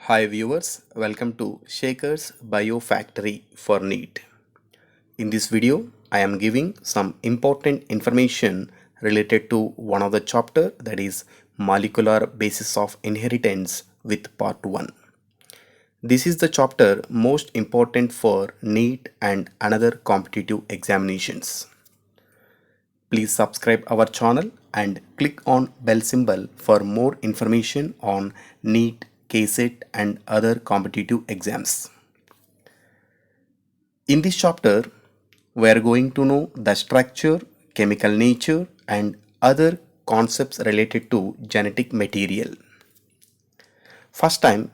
Hi viewers, welcome to Shaker's Biofactory for NEET. In this video, I am giving some important information related to one of the chapter, that is molecular basis of inheritance with part 1. This is the chapter most important for NEET and another competitive examinations. Please subscribe our channel and click on bell symbol for more information on NEET, KCET and other competitive exams. In this chapter, we are going to know the structure, chemical nature and other concepts related to genetic material. First time,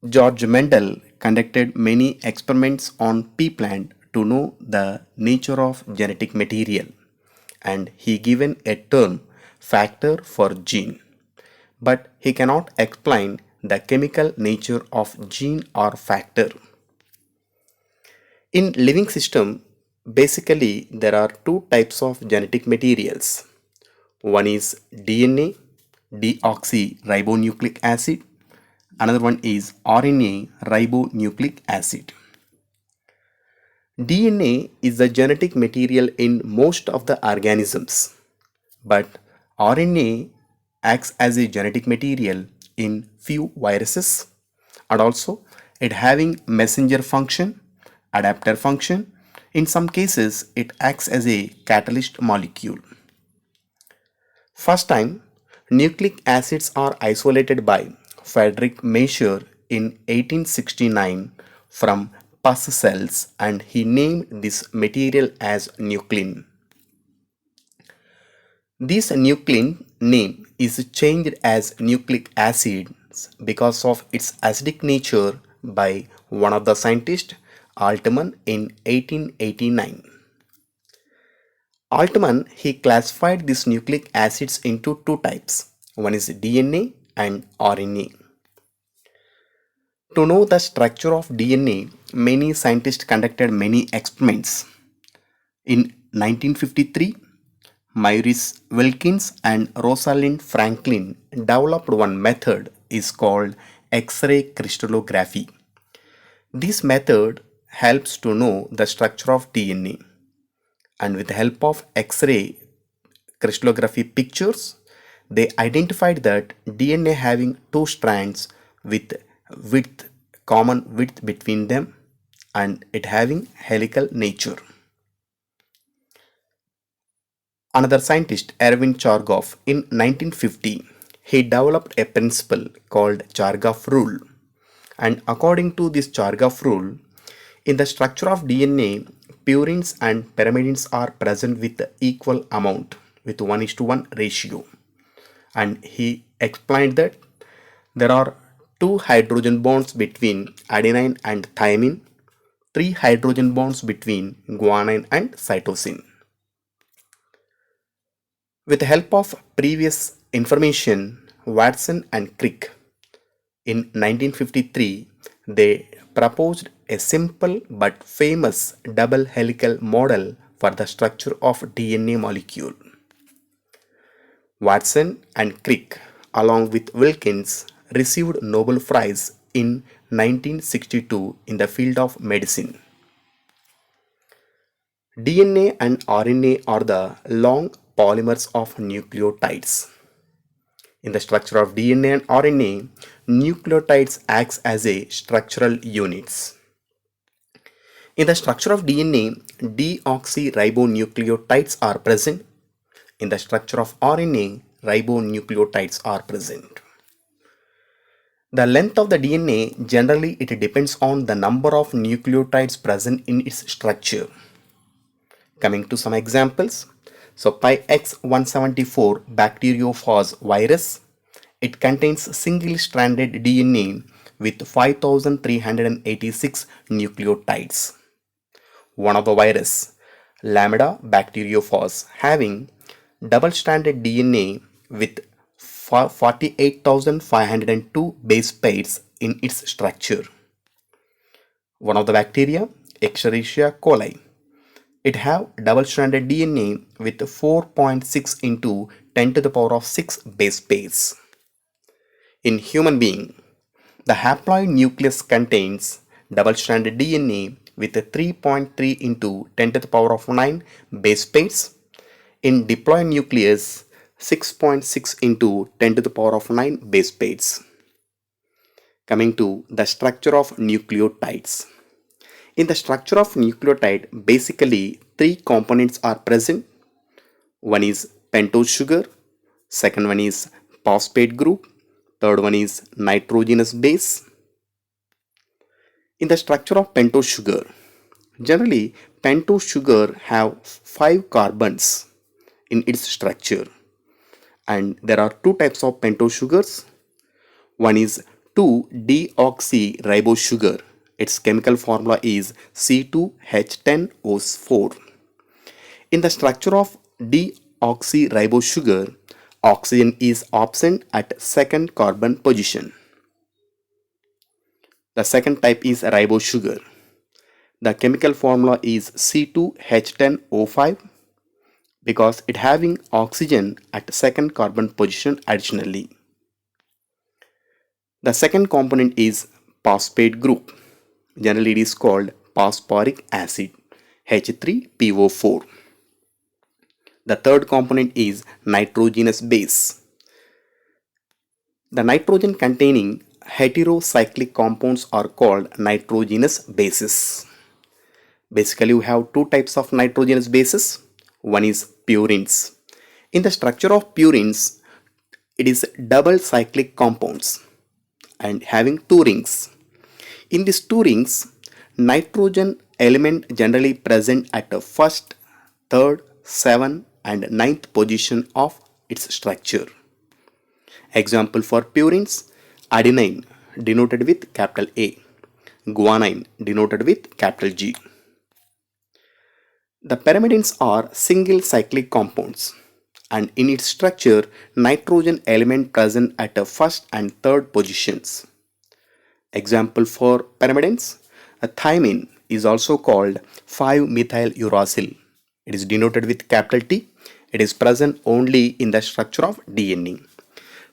George Mendel conducted many experiments on pea plant to know the nature of genetic material, and he given a term factor for gene, but he cannot explain the chemical nature of gene or factor. In living system, basically there are two types of genetic materials. One is DNA, deoxyribonucleic acid. Another one is RNA, ribonucleic acid. DNA is the genetic material in most of the organisms, but RNA acts as a genetic material in few viruses, and also it having messenger function, adapter function. In some cases it acts as a catalyst molecule. First time, nucleic acids are isolated by Friedrich Miescher in 1869 from pus cells, and he named this material as nuclein. This nuclein name is changed as nucleic acids because of its acidic nature by one of the scientists, Altmann, in 1889. Altmann, he classified these nucleic acids into two types. One is DNA and RNA. To know the structure of DNA, many scientists conducted many experiments. In 1953, Maurice Wilkins and Rosalind Franklin developed one method is called X-ray crystallography. This method helps to know the structure of DNA, and with the help of X-ray crystallography pictures, they identified that DNA having two strands with common width between them, and it having helical nature. Another scientist, Erwin Chargaff, in 1950, he developed a principle called Chargaff rule. And according to this Chargaff rule, in the structure of DNA, purines and pyrimidines are present with equal amount with 1:1 ratio. And he explained that there are two hydrogen bonds between adenine and thymine, three hydrogen bonds between guanine and cytosine. With the help of previous information, Watson and Crick in 1953, they proposed a simple but famous double helical model for the structure of DNA molecule. Watson and Crick, along with Wilkins, received Nobel Prize in 1962 in the field of medicine. DNA and RNA are the long polymers of nucleotides. In the structure of DNA and RNA, nucleotides acts as a structural units. In the structure of DNA, deoxyribonucleotides are present. In the structure of RNA, ribonucleotides are present. The length of the DNA generally it depends on the number of nucleotides present in its structure. Coming to some examples, so PyX174 bacteriophage virus, it contains single-stranded DNA with 5386 nucleotides. One of the virus, Lambda bacteriophage, having double-stranded DNA with 48,502 base pairs in its structure. One of the bacteria, Escherichia coli, it have double-stranded DNA with 4.6 into 10 to the power of 6 base pairs. In human being, The haploid nucleus contains double-stranded DNA with a 3.3 into 10 to the power of 9 base pairs. In diploid nucleus, 6.6 into 10 to the power of 9 base pairs. Coming to the structure of nucleotides. In the structure of nucleotide, basically three components are present. One is pentose sugar, second one is phosphate group, third one is nitrogenous base. In the structure of pentose sugar, generally pentose sugar have 5 carbons in its structure, and there are two types of pentose sugars. One is 2-deoxyribose sugar. Its chemical formula is C2H10O4. In the structure of deoxyribose sugar, oxygen is absent at second carbon position. The second type is ribose sugar. The chemical formula is C2H10O5 because it having oxygen at second carbon position additionally. The second component is phosphate group. Generally it is called phosphoric acid, H3PO4. The third component is nitrogenous base. The nitrogen containing heterocyclic compounds are called nitrogenous bases. Basically, we have two types of nitrogenous bases. One is purines. In the structure of purines, it is double cyclic compounds and having two rings. In these two rings, nitrogen element generally present at the first, third, seventh and ninth position of its structure. Example for purines: adenine denoted with capital A, guanine denoted with capital G. The pyrimidines are single cyclic compounds, and in its structure nitrogen element present at the first and third positions. Example for pyrimidines: a thymine is also called 5-methyl-uracil. It is denoted with capital T. It is present only in the structure of DNA.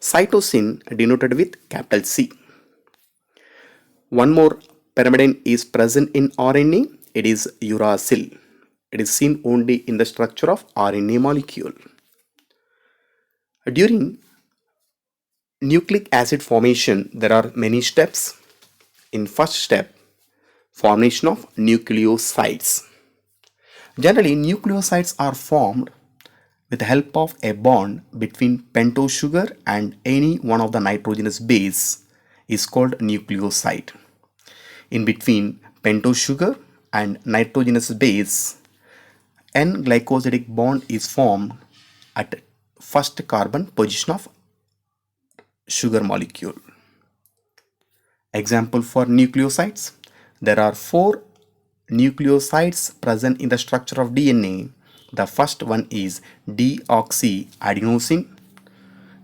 Cytosine denoted with capital C. One more pyrimidine is present in RNA. It is uracil. It is seen only in the structure of RNA molecule. During nucleic acid formation, there are many steps. In first step, formation of nucleosides. Generally, nucleosides are formed with the help of a bond between pentose sugar and any one of the nitrogenous base is called nucleoside. In between pentose sugar and nitrogenous base, N-glycosidic bond is formed at first carbon position of sugar molecule. Example for nucleosides: there are 4 nucleosides present in the structure of DNA. The first one is deoxyadenosine,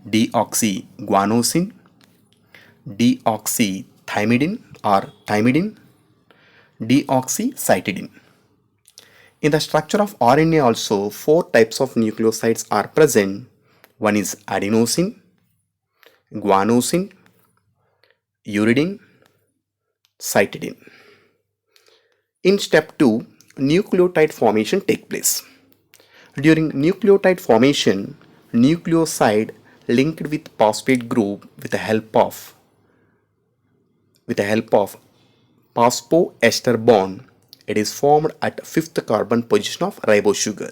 deoxyguanosine, deoxythymidine or thymidine, deoxycytidine. In the structure of RNA also 4 types of nucleosides are present. One is adenosine, guanosine, uridine, cytidine. In step 2, nucleotide formation takes place. During nucleotide formation, nucleoside linked with phosphate group with the help of phosphoester bond, it is formed at 5th carbon position of ribose sugar.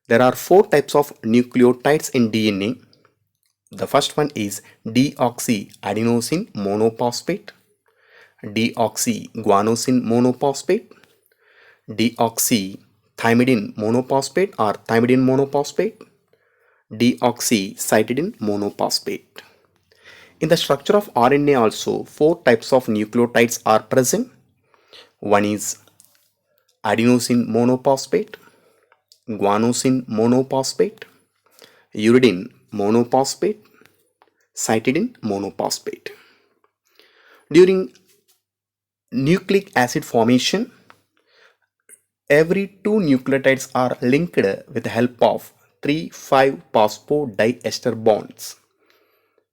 There are 4 types of nucleotides in DNA. The first one is deoxyadenosine monophosphate, deoxyguanosine monophosphate, deoxythymidine monophosphate or thymidine monophosphate, deoxycytidine monophosphate. In the structure of RNA also 4 types of nucleotides are present. One is adenosine monophosphate, guanosine monophosphate, uridine monophosphate, cytidine monophosphate. During nucleic acid formation, every 2 nucleotides are linked with the help of 3,5 phosphodiester bonds.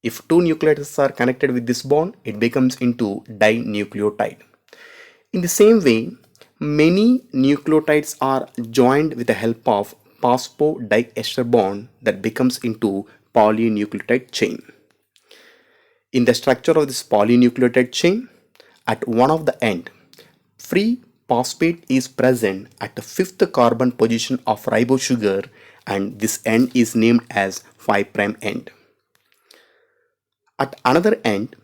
If two nucleotides are connected with this bond, it becomes into dinucleotide. In the same way, many nucleotides are joined with the help of phosphodiester bond that becomes into polynucleotide chain. In the structure of this polynucleotide chain, at one of the end, free phosphate is present at the fifth carbon position of ribose sugar, and this end is named as 5' end. At another end,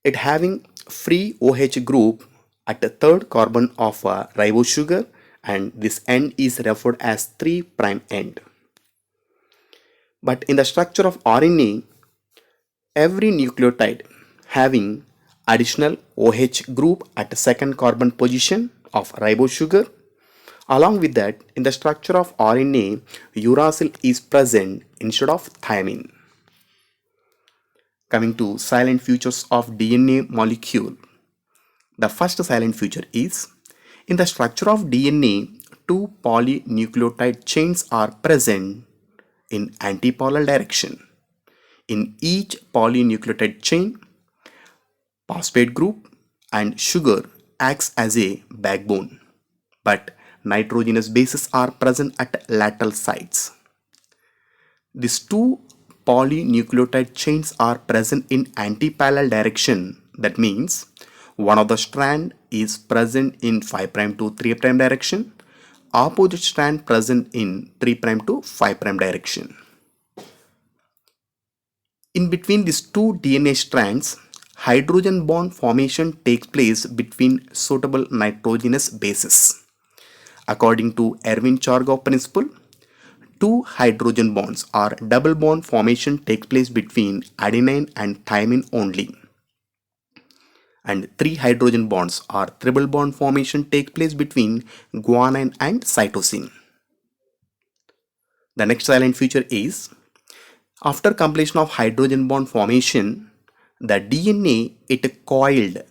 it having free OH group at the third carbon of ribose sugar, and this end is referred as 3' end. But in the structure of RNA, every nucleotide having additional OH group at the second carbon position of ribose sugar. Along with that, in the structure of RNA, uracil is present instead of thymine. Coming to silent features of DNA molecule. The first silent feature is, in the structure of DNA, two polynucleotide chains are present in antipolar direction. In each polynucleotide chain, phosphate group and sugar acts as a backbone, but nitrogenous bases are present at lateral sides. These two polynucleotide chains are present in antiparallel direction. That means one of the strand is present in 5' to 3' direction, opposite strand present in 3' to 5' direction. In between these two DNA strands, hydrogen bond formation takes place between suitable nitrogenous bases. According to Erwin-Chargaff principle, two hydrogen bonds or double bond formation takes place between adenine and thymine only. And three hydrogen bonds or triple bond formation take place between guanine and cytosine. The next silent feature is, after completion of hydrogen bond formation, the DNA it coiled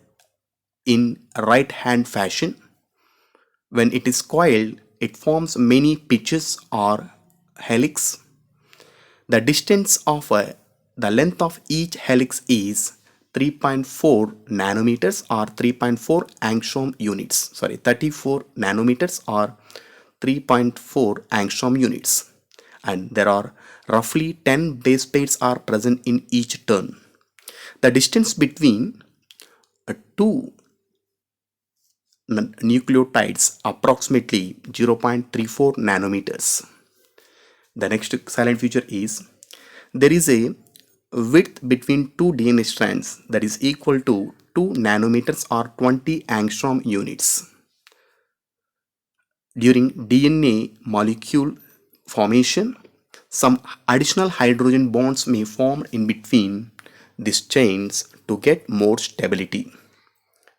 in right hand fashion. When it is coiled, it forms many pitches or helix. The distance of the length of each helix is 3.4 nanometers or 3.4 angstrom units. 34 nanometers or 3.4 angstrom units. And there are roughly 10 base pairs are present in each turn. The distance between two nucleotides approximately 0.34 nanometers. The next silent feature is, there is a width between two DNA strands that is equal to 2 nanometers or 20 angstrom units. During DNA molecule formation, some additional hydrogen bonds may form in between these chains to get more stability.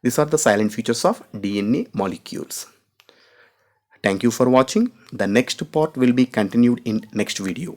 These are the silent features of DNA molecules. Thank you for watching. The next part will be continued in next video.